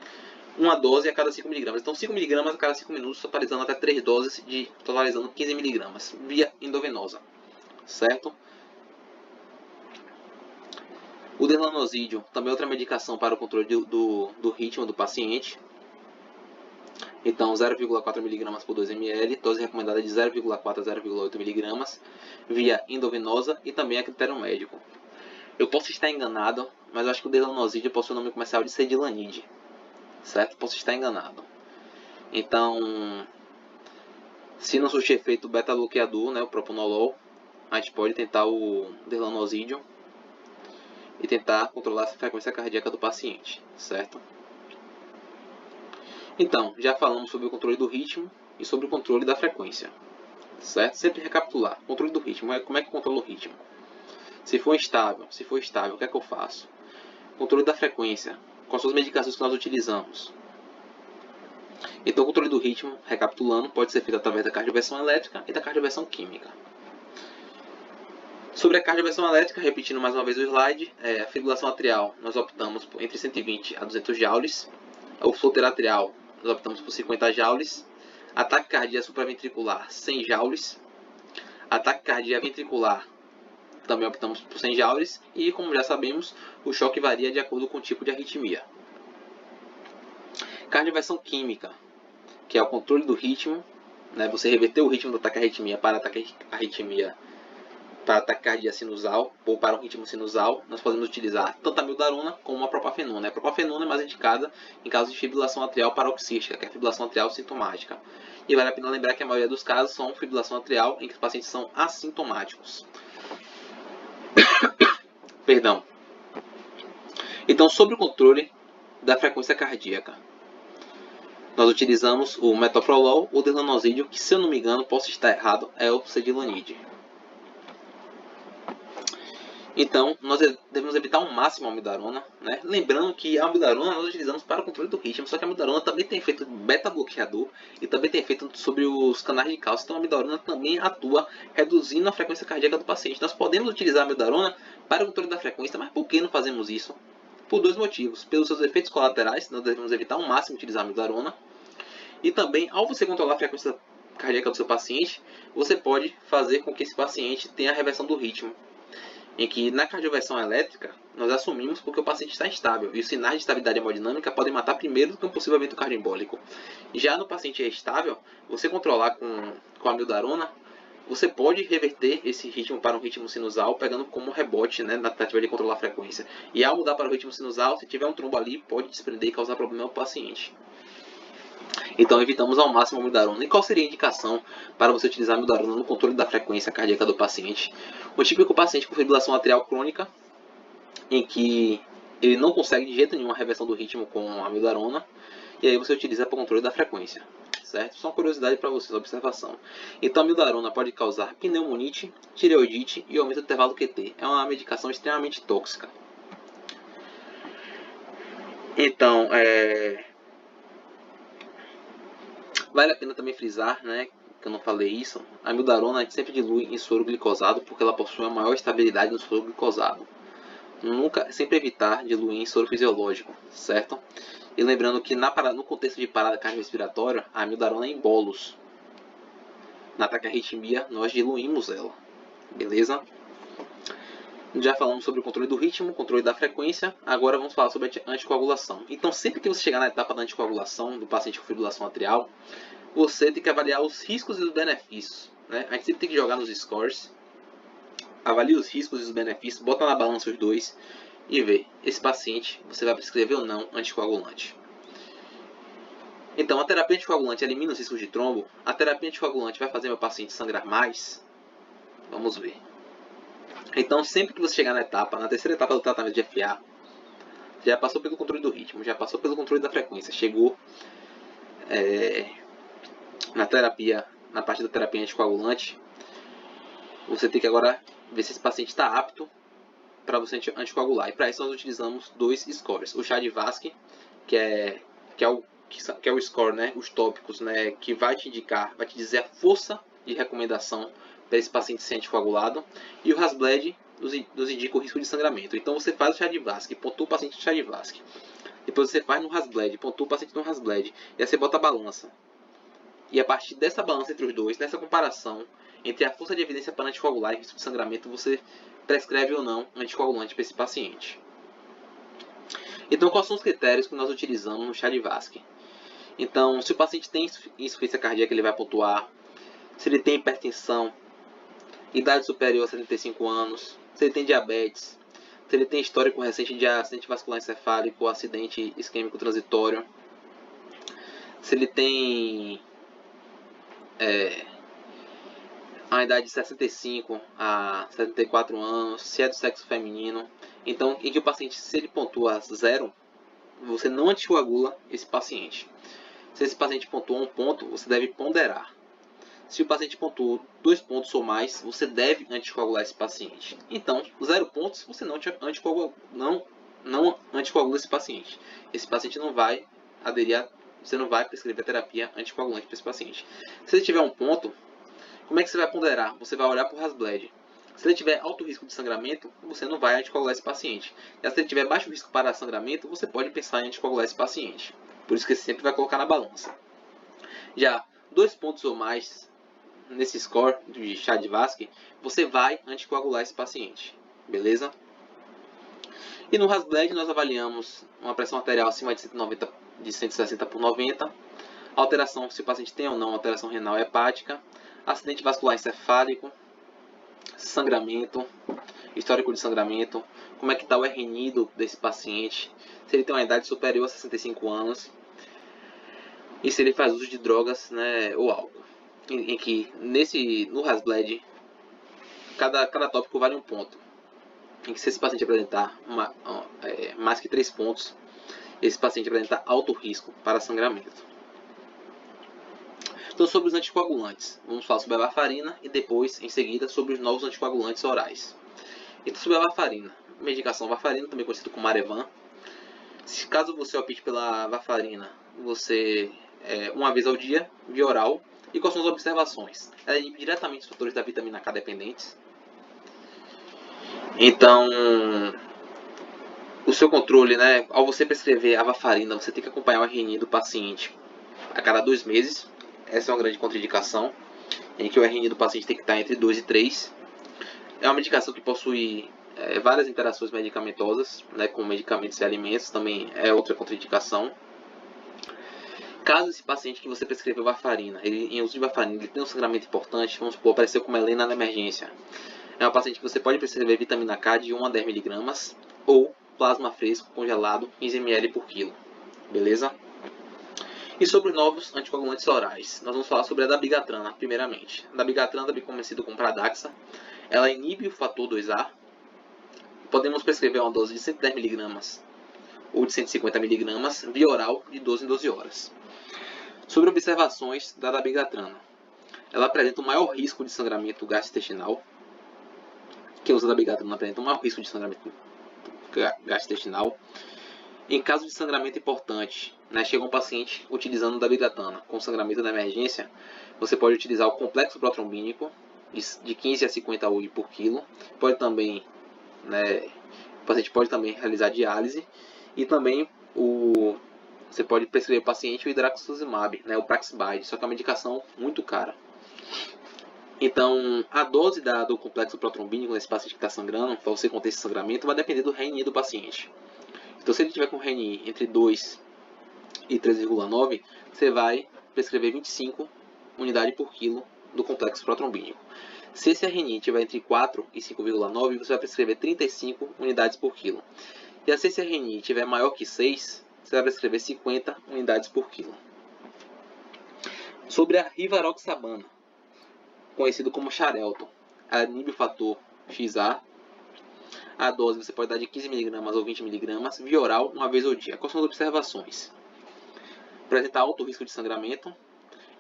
A: Uma dose a cada 5 mg. Então, 5 mg a cada 5 minutos, totalizando até 3 doses, totalizando 15 mg, via endovenosa, certo? O derlanosídeo também é outra medicação para o controle do ritmo do paciente. Então, 0,4 mg por 2 ml, dose recomendada de 0,4 a 0,8 mg, via endovenosa e também a critério médico. Eu posso estar enganado, mas eu acho que o derlanosídeo possui o nome comercial de Sedilanide, certo? Posso estar enganado. Então, se não surtir efeito beta-bloqueador, né, o propanolol, a gente pode tentar o derlanosídeo e tentar controlar a frequência cardíaca do paciente, certo? Então, já falamos sobre o controle do ritmo e sobre o controle da frequência, certo? Sempre recapitular. Controle do ritmo, como é que controla o ritmo? Se for instável, o que é que eu faço? Controle da frequência, quais são as medicações que nós utilizamos? Então, o controle do ritmo, recapitulando, pode ser feito através da cardioversão elétrica e da cardioversão química. Sobre a cardioversão elétrica, repetindo mais uma vez o slide, a fibrilação atrial, nós optamos entre 120 a 200 joules. O fluxo atrial, nós optamos por 50 joules. Ataque cardíaco supraventricular, 100 joules. Ataque cardíaco ventricular, também optamos por 100 joules. E, como já sabemos, o choque varia de acordo com o tipo de arritmia. Cardioversão química, que é o controle do ritmo, né? Você reverter o ritmo do ataque arritmia para ataque arritmia para ataque cardíaco sinusal ou para um ritmo sinusal. Nós podemos utilizar tanto a amiodarona como a propafenona. A propafenona é mais indicada em casos de fibrilação atrial paroxística, que é a fibrilação atrial sintomática. E vale a pena lembrar que a maioria dos casos são fibrilação atrial em que os pacientes são assintomáticos. Perdão. Então, sobre o controle da frequência cardíaca, nós utilizamos o metoprolol ou derlanosídeo, que, se eu não me engano, posso estar errado, é o Sedilanide. Então, nós devemos evitar ao máximo a amiodarona, né? Lembrando que a amiodarona nós utilizamos para o controle do ritmo, só que a amiodarona também tem efeito beta-bloqueador e também tem efeito sobre os canais de cálcio. Então, a amiodarona também atua reduzindo a frequência cardíaca do paciente. Nós podemos utilizar a amiodarona para o controle da frequência, mas por que não fazemos isso? Por dois motivos. Pelos seus efeitos colaterais, nós devemos evitar ao máximo utilizar a amiodarona. E também, ao você controlar a frequência cardíaca do seu paciente, você pode fazer com que esse paciente tenha a reversão do ritmo. Em que na cardioversão elétrica, nós assumimos porque o paciente está instável, e os sinais de estabilidade hemodinâmica podem matar primeiro do que um possível evento cardioembólico. Já no paciente estável, você controlar com a amiodarona, você pode reverter esse ritmo para um ritmo sinusal, pegando como rebote, né, na tentativa de controlar a frequência. E ao mudar para o ritmo sinusal, se tiver um trombo ali, pode desprender e causar problema ao paciente. Então, evitamos ao máximo a amiodarona. E qual seria a indicação para você utilizar a amiodarona no controle da frequência cardíaca do paciente? O típico paciente com fibrilação atrial crônica, em que ele não consegue de jeito nenhum a reversão do ritmo com a amiodarona, e aí você utiliza para o controle da frequência, certo? Só uma curiosidade para vocês, observação. Então, a amiodarona pode causar pneumonite, tireoidite e aumento do intervalo QT. É uma medicação extremamente tóxica. Então, vale a pena também frisar, né, que eu não falei isso, a amiodarona a gente sempre dilui em soro glicosado porque ela possui uma maior estabilidade no soro glicosado. Sempre evitar diluir em soro fisiológico, certo? E lembrando que no contexto de parada cardiorrespiratória, a amiodarona é em bolos. Na taquiarritmia, nós diluímos ela, beleza? Já falamos sobre o controle do ritmo, controle da frequência, agora vamos falar sobre a anticoagulação. Então, sempre que você chegar na etapa da anticoagulação do paciente com fibrilação atrial, você tem que avaliar os riscos e os benefícios, né? A gente sempre tem que jogar nos scores, avalie os riscos e os benefícios, bota na balança os dois e vê, esse paciente você vai prescrever ou não anticoagulante. Então, a terapia anticoagulante elimina os riscos de trombo? A terapia anticoagulante vai fazer meu paciente sangrar mais? Vamos ver. Então, sempre que você chegar na terceira etapa do tratamento de FA, já passou pelo controle do ritmo, já passou pelo controle da frequência, chegou na parte da terapia anticoagulante, você tem que agora ver se esse paciente está apto para você anticoagular. E para isso nós utilizamos dois scores. O Chade-Vasque, que é o score, né, os tópicos, né, que vai te indicar, vai te dizer a força de recomendação para esse paciente ser anticoagulado. E o Hasbled nos indica o risco de sangramento. Então você faz o Chade-Vasque, pontua o paciente no Chade-Vasque. Depois você faz no Hasbled, pontua o paciente no Hasbled. E aí você bota a balança. E a partir dessa balança entre os dois, nessa comparação entre a força de evidência para anticoagular e risco de sangramento, você prescreve ou não anticoagulante para esse paciente. Então, quais são os critérios que nós utilizamos no Chade-Vasque? Então, se o paciente tem insuficiência cardíaca, ele vai pontuar. Se ele tem hipertensão, idade superior a 75 anos, se ele tem diabetes, se ele tem histórico recente de acidente vascular encefálico ou acidente isquêmico transitório, se ele tem a idade de 65 a 74 anos, se é do sexo feminino. Então, em que o paciente, se ele pontua 0, você não anticoagula esse paciente. Se esse paciente pontuou 1 ponto, você deve ponderar. Se o paciente pontuou 2 pontos ou mais, você deve anticoagular esse paciente. Então, 0 pontos, você não anticoagula esse paciente. Esse paciente não vai aderir você não vai prescrever a terapia anticoagulante para esse paciente. Se ele tiver 1 ponto, como é que você vai ponderar? Você vai olhar para o Hasbled. Se ele tiver alto risco de sangramento, você não vai anticoagular esse paciente. E se ele tiver baixo risco para sangramento, você pode pensar em anticoagular esse paciente. Por isso que você sempre vai colocar na balança. Já 2 pontos ou mais nesse score de Chade-Vasque, você vai anticoagular esse paciente. Beleza? E no Hasbled nós avaliamos uma pressão arterial acima de 160 por 90, alteração, se o paciente tem ou não alteração renal hepática, acidente vascular encefálico, sangramento, histórico de sangramento, como é que está o RNI desse paciente, se ele tem uma idade superior a 65 anos e se ele faz uso de drogas, né, ou álcool. Em que no Hasbled cada tópico vale 1 ponto. Em que se esse paciente apresentar mais que 3 pontos, esse paciente apresenta alto risco para sangramento. Então, sobre os anticoagulantes, vamos falar sobre a varfarina e depois, em seguida, sobre os novos anticoagulantes orais. Então, sobre a varfarina, medicação varfarina, também conhecida como Arevan. Caso você opte pela varfarina, você uma vez ao dia, via oral. E quais são as observações? Ela inibe diretamente os fatores da vitamina K dependentes. Então, o seu controle, né, ao você prescrever a varfarina, você tem que acompanhar o RNI do paciente a cada 2 meses. Essa é uma grande contraindicação, em que o RNI do paciente tem que estar entre 2 e 3. É uma medicação que possui várias interações medicamentosas, né, com medicamentos e alimentos, também é outra contraindicação. Caso esse paciente que você prescreveu varfarina, em uso de varfarina, ele tenha um sangramento importante, vamos supor, apareceu com melena na emergência, é um paciente que você pode prescrever vitamina K de 1 a 10 mg ou plasma fresco congelado 15 ml por quilo. Beleza? E sobre os novos anticoagulantes orais, nós vamos falar sobre a dabigatrana, primeiramente. A dabigatrana, também conhecida como Pradaxa, ela inibe o fator 2A. Podemos prescrever uma dose de 110 mg ou de 150 mg via oral de 12 em 12 horas. Sobre observações da dabigatrana, ela apresenta um maior risco de sangramento gastrointestinal. Quem usa dabigatrana apresenta um maior risco de sangramento gastrointestinal. Em caso de sangramento importante, né, chega um paciente utilizando dabigatana com sangramento da emergência, você pode utilizar o complexo protrombínico de 15 a 50 UI por quilo. Pode também, né, o paciente pode também realizar diálise e também você pode prescrever para o paciente o hidraxuzumab, né, o Praxibide, só que é uma medicação muito cara. Então, a dose do complexo protrombínico nesse paciente que está sangrando, para você conter esse sangramento, vai depender do RNI do paciente. Então, se ele tiver com RNI entre 2 e 3,9, você vai prescrever 25 unidades por quilo do complexo protrombínico. Se esse RNI tiver entre 4 e 5,9, você vai prescrever 35 unidades por quilo. E se esse RNI tiver maior que 6, você vai prescrever 50 unidades por quilo. Sobre a rivaroxabana, conhecido como Xarelto, ela inibe o fator XA. A dose você pode dar de 15 mg ou 20 mg via oral uma vez ao dia. Quais são as observações? Apresentar alto risco de sangramento.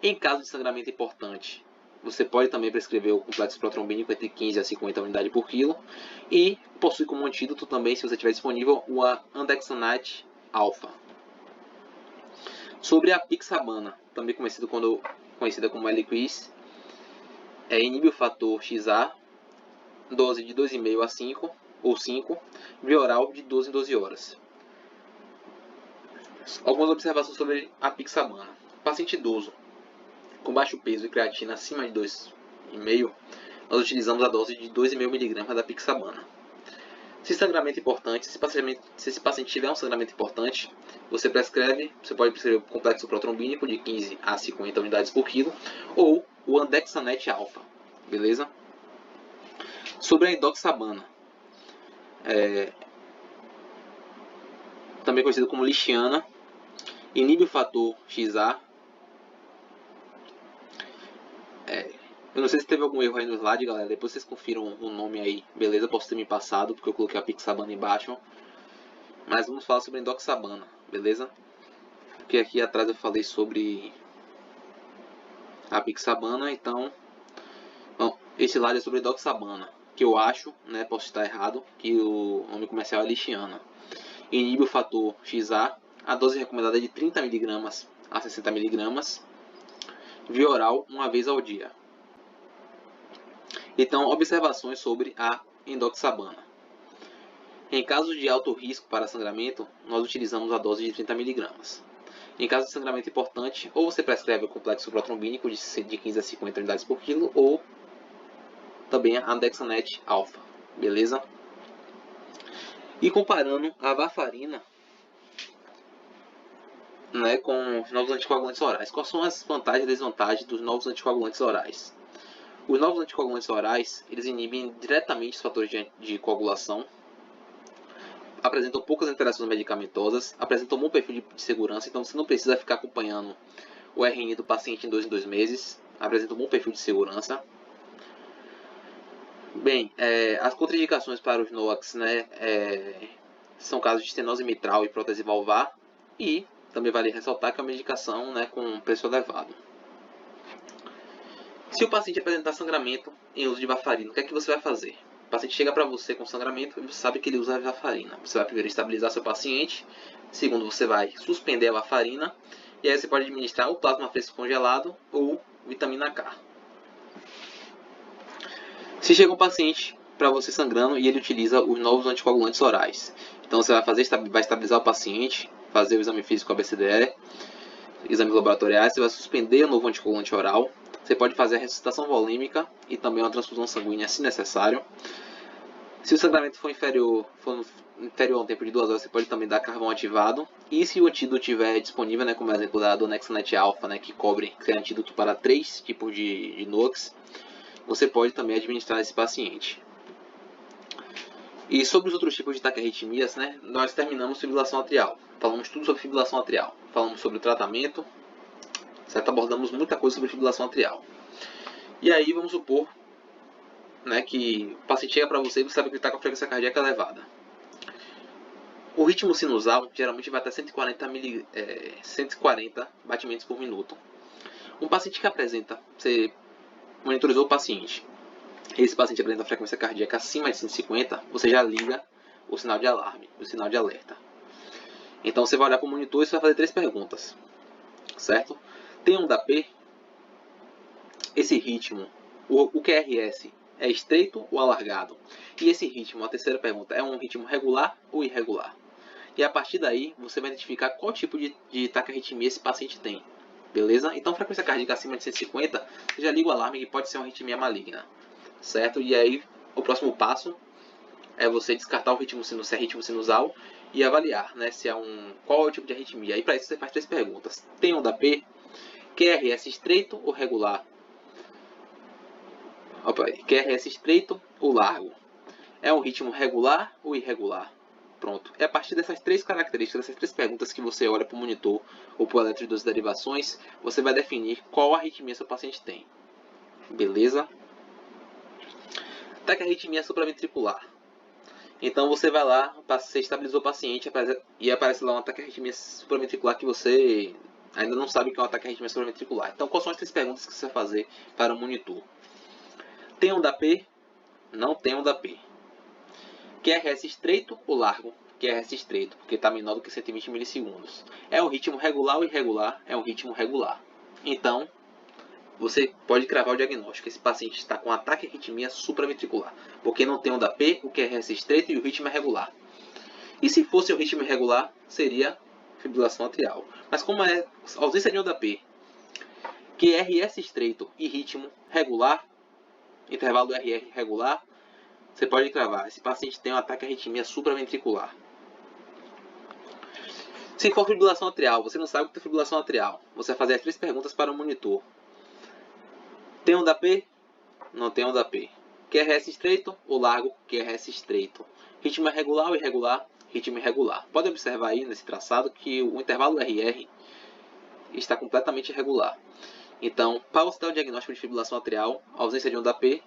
A: Em caso de sangramento importante, Você pode também prescrever o complexo protrombínico entre 15 a 50 unidades por quilo. E possui como antídoto também, se você tiver disponível, o andexanate alfa. Sobre a pixabana, também conhecida como Eliquis, inibe o fator XA, dose de 2,5 a 5 ou 5, via oral de 12 em 12 horas. Algumas observações sobre a pixabana. Paciente idoso com baixo peso e creatina acima de 2,5, nós utilizamos a dose de 2,5 mg da pixabana. Se sangramento importante, se esse paciente tiver um sangramento importante, você pode prescrever o complexo protrombínico de 15 a 50 unidades por quilo ou o andexanate alfa, beleza? Sobre a indoxabana, também conhecida como lixiana, inibe o fator XA. Eu não sei se teve algum erro aí no slide, galera. Depois vocês confiram o nome aí, beleza? Posso ter me passado, porque eu coloquei a pixabana embaixo. Mas vamos falar sobre a indoxabana, beleza? Porque aqui atrás eu falei sobre a pixabana, então... Bom, esse slide é sobre a indoxabana, que eu acho, né, posso estar errado, que o nome comercial é lixiana. Inibe o fator XA. A dose recomendada é de 30 mg a 60 mg, via oral, uma vez ao dia. Então, observações sobre a indoxabana. Em caso de alto risco para sangramento, nós utilizamos a dose de 30 mg. Em caso de sangramento importante, ou você prescreve o complexo protrombínico de 15 a 50 unidades por quilo, ou também a andexanate alfa, beleza? E comparando a varfarina, né, com os novos anticoagulantes orais. Quais são as vantagens e desvantagens dos novos anticoagulantes orais? Os novos anticoagulantes orais, eles inibem diretamente os fatores de coagulação, apresentam poucas interações medicamentosas, apresentam um bom perfil de segurança, então você não precisa ficar acompanhando o RN do paciente em 2 em 2 meses, apresenta um bom perfil de segurança. Bem, as contraindicações para os NOACs, né, são casos de estenose mitral e prótese valvar, e também vale ressaltar que é uma medicação, né, com preço elevado. Se o paciente apresentar sangramento em uso de varfarina, o que é que você vai fazer? O paciente chega para você com sangramento e você sabe que ele usa a varfarina. Você vai primeiro estabilizar seu paciente, segundo você vai suspender a varfarina, e aí você pode administrar o plasma fresco congelado ou vitamina K. Se chega um paciente para você sangrando e ele utiliza os novos anticoagulantes orais, então você vai estabilizar o paciente, fazer o exame físico ABCDE, exames laboratoriais, você vai suspender o novo anticoagulante oral, você pode fazer a ressuscitação volêmica e também uma transfusão sanguínea se necessário. Se o sangramento for inferior a um tempo de 2 horas, você pode também dar carvão ativado. E se o antídoto estiver disponível, né, como exemplo da Donexanet Alpha, né, que é antídoto para 3 tipos de NOx, você pode também administrar esse paciente. E sobre os outros tipos de taquiarritmias, né, nós terminamos fibrilação atrial. Falamos tudo sobre fibrilação atrial. Falamos sobre o tratamento, certo? Abordamos muita coisa sobre fibrilação atrial. E aí vamos supor, né, que o paciente chega para você e você sabe que ele está com a frequência cardíaca elevada. O ritmo sinusal geralmente vai até 140 batimentos por minuto. Um paciente que apresenta, você monitorizou o paciente, esse paciente apresenta a frequência cardíaca acima de 150, você já liga o sinal de alarme, o sinal de alerta. Então você vai olhar para o monitor e você vai fazer 3 perguntas, certo? T1-P, esse ritmo, o QRS, é estreito ou alargado? E esse ritmo, a terceira pergunta, é um ritmo regular ou irregular? E a partir daí, você vai identificar qual tipo de taquiarritmia esse paciente tem. Beleza? Então, frequência cardíaca acima de 150, você já liga o alarme que pode ser uma arritmia maligna. Certo? E aí, o próximo passo é você descartar o ritmo sinusal e avaliar, né, qual é o tipo de arritmia. E para isso você faz 3 perguntas. T1-P, QRS estreito ou regular? QRS estreito ou largo? É um ritmo regular ou irregular? Pronto. É a partir dessas 3 características, dessas 3 perguntas que você olha para o monitor ou para o eletro de 12 derivações, você vai definir qual arritmia seu paciente tem. Beleza? Taquiarritmia supraventricular. Então você vai lá, você estabilizou o paciente e aparece lá uma taquiarritmia supraventricular que você ainda não sabe o que é um ataque arritmia supraventricular. Então, quais são as 3 perguntas que você vai fazer para o monitor? Tem onda P? Não tem onda P. QRS estreito ou largo? QRS estreito, porque está menor do que 120 milissegundos. É um ritmo regular ou irregular? É um ritmo regular. Então, você pode cravar o diagnóstico. Esse paciente está com ataque arritmia supraventricular, porque não tem onda P, o QRS estreito e o ritmo é regular. E se fosse o ritmo irregular, seria fibrilação atrial. Mas como é ausência de onda P, QRS estreito e ritmo regular, intervalo do RR regular, você pode cravar. Esse paciente tem um ataque arritmia supraventricular. Se for fibrilação atrial, você não sabe o que é fibrilação atrial. Você vai fazer as 3 perguntas para o monitor. Tem onda P? Não tem onda P. QRS estreito ou largo? QRS estreito. Ritmo regular ou irregular? Ritmo irregular. Pode observar aí nesse traçado que o intervalo RR está completamente irregular. Então, para você dar o diagnóstico de fibrilação atrial, ausência de onda P,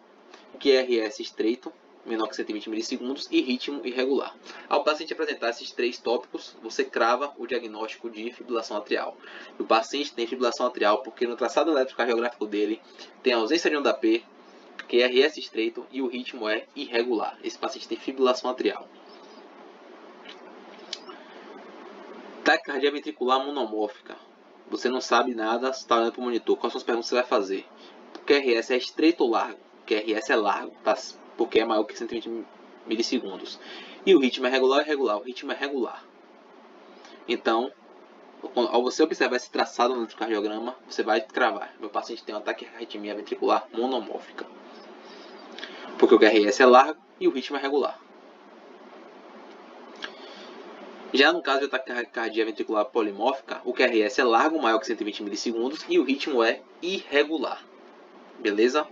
A: QRS estreito, menor que 120 milissegundos, e ritmo irregular. Ao paciente apresentar esses 3 tópicos, você crava o diagnóstico de fibrilação atrial. O paciente tem fibrilação atrial porque no traçado eletrocardiográfico dele tem ausência de onda P, QRS estreito e o ritmo é irregular. Esse paciente tem fibrilação atrial. Taquicardia ventricular monomórfica. Você não sabe nada, você está olhando para o monitor. Quais são as perguntas que você vai fazer? O QRS é estreito ou largo? O QRS é largo, tá? Porque é maior que 120 milissegundos. E o ritmo é regular ou irregular? O ritmo é regular. Então, ao você observar esse traçado no cardiograma, você vai cravar. Meu paciente tem um ataque de arritmia ventricular monomórfica. Porque o QRS é largo e o ritmo é regular. Já no caso de taquicardia ventricular polimórfica, o QRS é largo, maior que 120 milissegundos, e o ritmo é irregular. Beleza?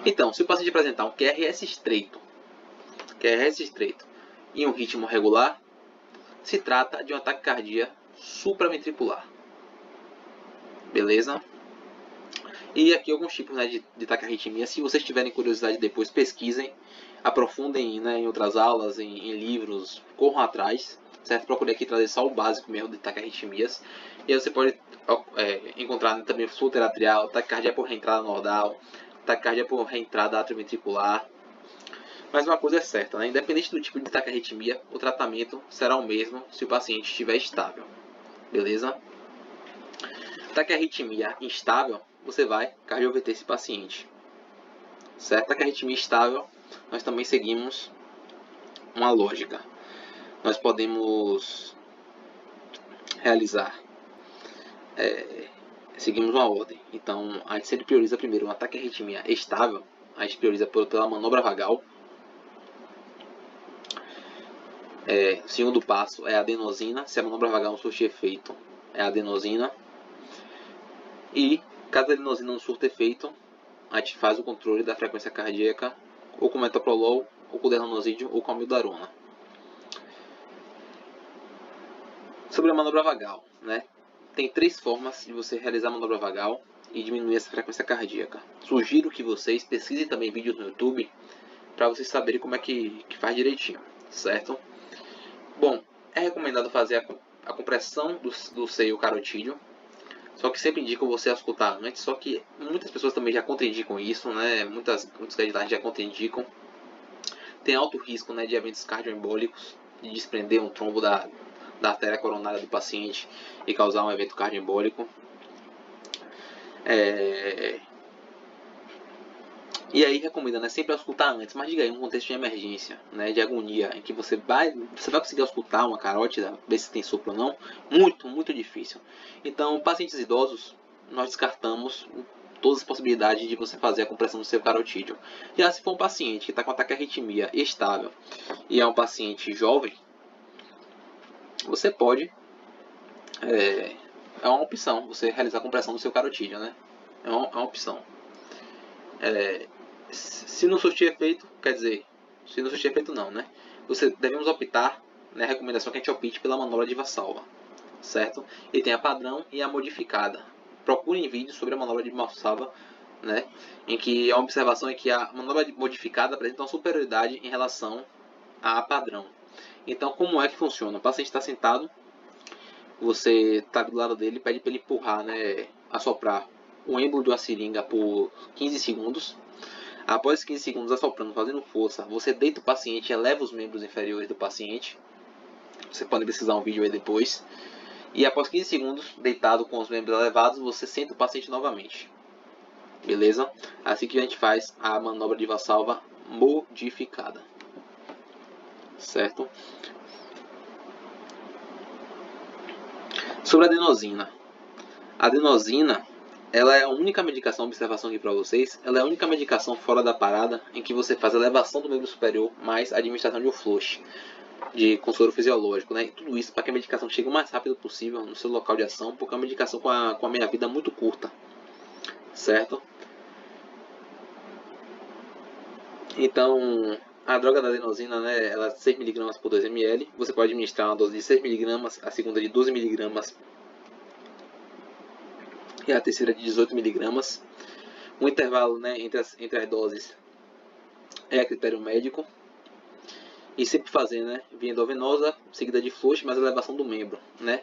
A: Então, se o paciente apresentar um QRS estreito e um ritmo regular, se trata de uma taquicardia supraventricular. Beleza? E aqui alguns tipos, né, de taquiarritmia. Se vocês tiverem curiosidade depois, pesquisem, aprofundem, né, em outras aulas, em livros, corram atrás, certo? Procurei aqui trazer só o básico mesmo de taquiarritmias. E aí você pode encontrar também fluxo atrial, taquicardia por reentrada nodal, taquicardia por reentrada atrioventricular. Mas uma coisa é certa, né? Independente do tipo de taquiarritmia, o tratamento será o mesmo se o paciente estiver estável. Beleza? Taquiarritmia instável, você vai cardioverter esse paciente. Certo? Taquiarritmia estável, nós também seguimos uma lógica. Nós podemos realizar, seguimos uma ordem. Então, a gente sempre prioriza primeiro uma taquiarritmia estável, a gente prioriza pela manobra vagal. O segundo passo é a adenosina. Se a manobra vagal não surtir efeito, é a adenosina. E caso a adenosina não surta efeito, a gente faz o controle da frequência cardíaca ou com metoprolol, ou com derranozídeo, ou com amiodarona. Sobre a manobra vagal, né? Tem 3 formas de você realizar a manobra vagal e diminuir essa frequência cardíaca. Sugiro que vocês pesquisem também vídeos no YouTube para vocês saberem como é que faz direitinho, certo? Bom, é recomendado fazer a compressão do seio carotídeo, só que sempre indico você escutar antes, só que muitas pessoas também já contraindicam isso, né? Muitos guidelines já contraindicam. Tem alto risco, né, de eventos cardioembólicos, de desprender um trombo da artéria coronária do paciente e causar um evento cardioembólico. E aí recomenda, né, sempre auscultar antes, mas diga aí, um contexto de emergência, né, de agonia, em que você vai conseguir auscultar uma carótida, ver se tem sopro ou não, muito difícil. Então, pacientes idosos, nós descartamos todas as possibilidades de você fazer a compressão do seu carotídeo. Já se for um paciente que está com taquiarritmia estável e é um paciente jovem, você pode, é uma opção, você realizar a compressão do seu carotídeo, né, é uma opção. Se não surtir efeito, quer dizer, se não surtir efeito não, né? Devemos optar, né, a recomendação que a gente opte pela manobra de Valsalva, certo? E tem a padrão e a modificada. Procurem vídeos sobre a manobra de Valsalva, né? Em que a observação é que a manobra modificada apresenta uma superioridade em relação à padrão. Então, como é que funciona? O paciente está sentado, você está do lado dele, pede para ele empurrar, né, assoprar o êmbolo de uma seringa por 15 segundos. Após 15 segundos assoprando, fazendo força, você deita o paciente e eleva os membros inferiores do paciente. Você pode precisar um vídeo aí depois. E após 15 segundos, deitado com os membros elevados, você senta o paciente novamente. Beleza? Assim que a gente faz a manobra de Valsalva modificada. Certo? Sobre a adenosina. A adenosina, ela é a única medicação, observação aqui para vocês, ela é a única medicação fora da parada em que você faz a elevação do membro superior mais a administração de um flush com soro fisiológico, né? E tudo isso para que a medicação chegue o mais rápido possível no seu local de ação, porque é uma medicação com a meia-vida muito curta, certo? Então, a droga da adenosina, né, ela é 6 mg por 2 ml. Você pode administrar uma dose de 6 mg, a segunda de 12 mg e a terceira de 18 mg. O intervalo, né, entre as doses é a critério médico. E sempre fazer, né, via endovenosa, seguida de flush, mais elevação do membro, né?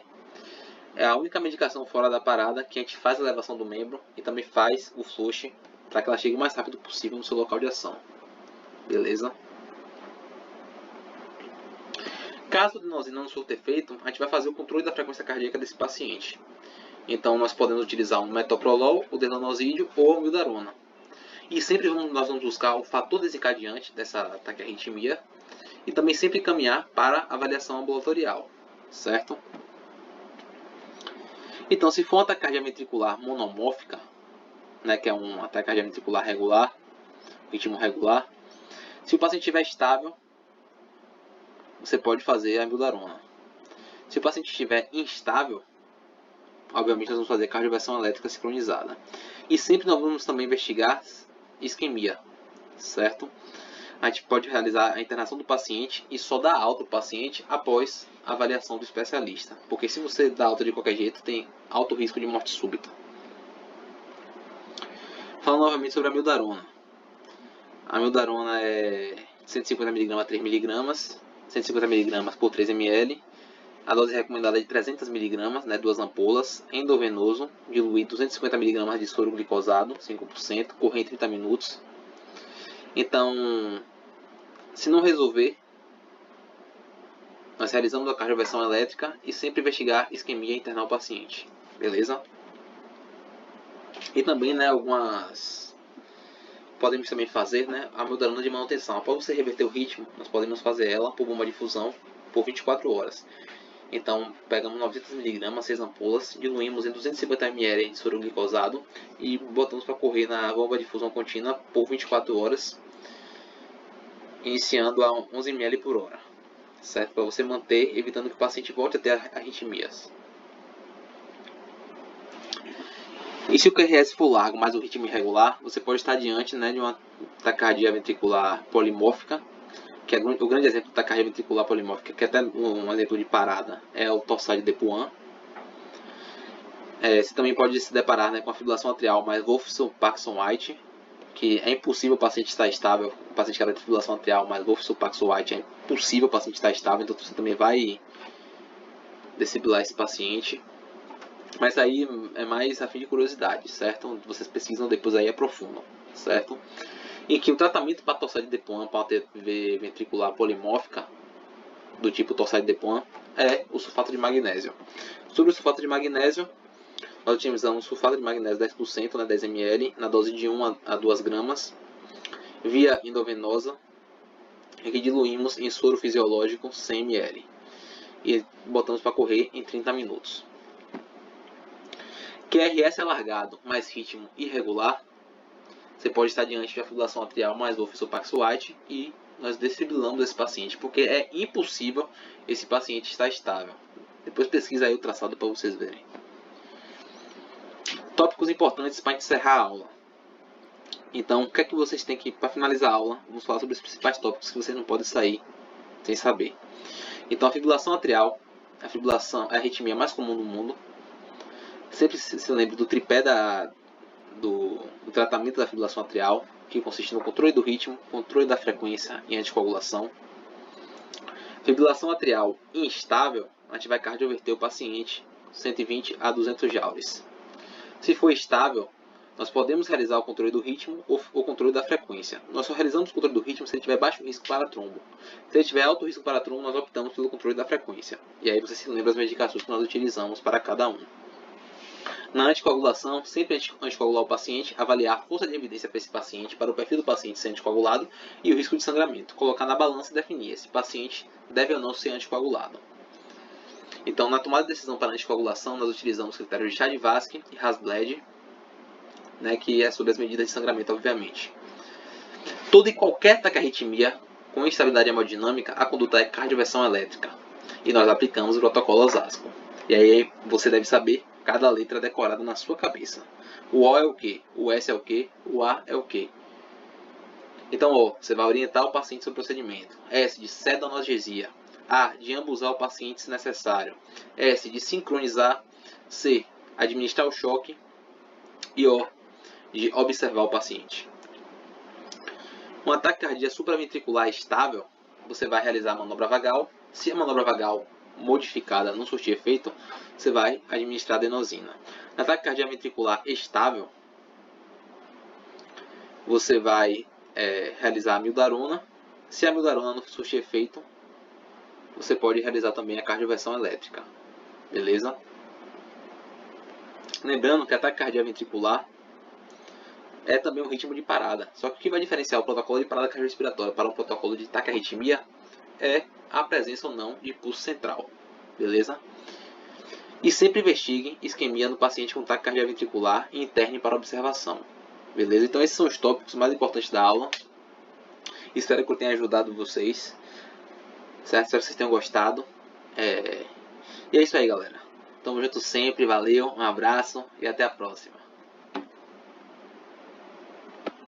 A: É a única medicação fora da parada que a gente faz a elevação do membro e também faz o flush para que ela chegue o mais rápido possível no seu local de ação. Beleza? Caso a adenosina não surta efeito, a gente vai fazer o controle da frequência cardíaca desse paciente. Então nós podemos utilizar um metoprolol, o denanosídeo ou a amiodarona. E sempre nós vamos buscar o fator desencadeante dessa taquiarritmia e também sempre caminhar para avaliação ambulatorial, certo? Então, se for uma taquicardia ventricular monomórfica, né, que é uma taquicardia ventricular regular, ritmo regular, se o paciente estiver estável, você pode fazer a amiodarona. Se o paciente estiver instável, obviamente nós vamos fazer cardioversão elétrica sincronizada. E sempre nós vamos também investigar isquemia, certo? A gente pode realizar a internação do paciente e só dar alta ao paciente após a avaliação do especialista. Porque se você dá alta de qualquer jeito, tem alto risco de morte súbita. Falando novamente sobre a amiodarona. A amiodarona é 150 mg a 3 mg, 150 mg por 3 ml. A dose recomendada é de 300 mg, né, 2 ampolas, endovenoso, diluir 250 mg de soro glicosado, 5%, correr em 30 minutos. Então, se não resolver, nós realizamos a cardioversão elétrica e sempre investigar isquemia e internar o paciente. Beleza? E também, né, podemos também fazer, né, a amiodarona de manutenção. Após você reverter o ritmo, nós podemos fazer ela por bomba de infusão por 24 horas. Então, pegamos 900 mg, 6 ampolas, diluímos em 250 ml de soro glicosado e botamos para correr na bomba de infusão contínua por 24 horas, iniciando a 11 ml por hora, certo? Para você manter, evitando que o paciente volte a ter arritmias. E se o QRS for largo, mas o ritmo irregular, você pode estar diante, né, de uma taquicardia ventricular polimórfica, que é o grande exemplo da taquicardia ventricular polimórfica, que é até um exemplo de parada, é o torsade de Puan. Você também pode se deparar, né, com a fibrilação atrial mais Wolfson-Parkinson-White, que é impossível o paciente estar estável, o paciente que era de fibrilação atrial mais Wolfson-Parkinson-White, é impossível o paciente estar estável, então você também vai desfibrilar esse paciente. Mas aí é mais a fim de curiosidade, certo? Vocês pesquisam depois aí aprofundam, certo? Em que o tratamento para torsade de Puan, para TV ventricular polimórfica, do tipo torsade de Puan, é o sulfato de magnésio. Sobre o sulfato de magnésio, nós utilizamos sulfato de magnésio 10%, né, 10 ml, na dose de 1 a 2 gramas, via endovenosa, em que diluímos em soro fisiológico 100 ml. E botamos para correr em 30 minutos. QRS alargado, mais ritmo irregular, você pode estar diante de fibrilação atrial mais Wolfson-Parkinson-White e nós desfibrilamos esse paciente, porque é impossível esse paciente estar estável. Depois pesquisa aí o traçado para vocês verem. Tópicos importantes para encerrar a aula. Então, o que é que vocês têm que, para finalizar a aula, vamos falar sobre os principais tópicos que vocês não podem sair sem saber. Então, a fibrilação atrial, a arritmia mais comum do mundo. Sempre se lembre do tripé do tratamento da fibrilação atrial, que consiste no controle do ritmo, controle da frequência e anticoagulação. Fibrilação atrial instável, a gente vai cardioverter o paciente 120 a 200 joules. Se for estável, nós podemos realizar o controle do ritmo ou o controle da frequência. Nós só realizamos o controle do ritmo se ele tiver baixo risco para trombo. Se ele tiver alto risco para trombo, nós optamos pelo controle da frequência. E aí você se lembra as medicações que nós utilizamos para cada um. Na anticoagulação, sempre anticoagular o paciente, avaliar a força de evidência para esse paciente, para o perfil do paciente ser anticoagulado e o risco de sangramento. Colocar na balança e definir se o paciente deve ou não ser anticoagulado. Então, na tomada de decisão para anticoagulação, nós utilizamos critérios de Chadivasky e Hasbled, né, que é sobre as medidas de sangramento, obviamente. Toda e qualquer taquiarritmia com instabilidade hemodinâmica, a conduta é cardioversão elétrica. E nós aplicamos o protocolo Osasco. E aí você deve saber cada letra decorada na sua cabeça. O O é o quê? O S é o quê? O A é o quê? Então, O, você vai orientar o paciente sobre o procedimento. S, de pseudoanalgesia. A, de ambusar o paciente se necessário. S, de sincronizar. C, administrar o choque. E O, de observar o paciente. Um ataque cardíaco supraventricular estável, você vai realizar a manobra vagal. Se a manobra vagal modificada não surtir efeito, você vai administrar adenosina. No ataque cardíaco ventricular estável, você vai realizar a mildarona. Se a mildarona não surtir efeito, você pode realizar também a cardioversão elétrica. Beleza? Lembrando que ataque cardíaco ventricular é também um ritmo de parada. Só que o que vai diferenciar o protocolo de parada cardiorrespiratória para um protocolo de taquiarritmia é a presença ou não de pulso central. Beleza? E sempre investigue isquemia no paciente com ataque cardíaco ventricular e interne para observação. Beleza? Então esses são os tópicos mais importantes da aula. Espero que eu tenha ajudado vocês. Certo? Espero que vocês tenham gostado. E é isso aí, galera. Tamo junto sempre. Valeu, um abraço e até a próxima.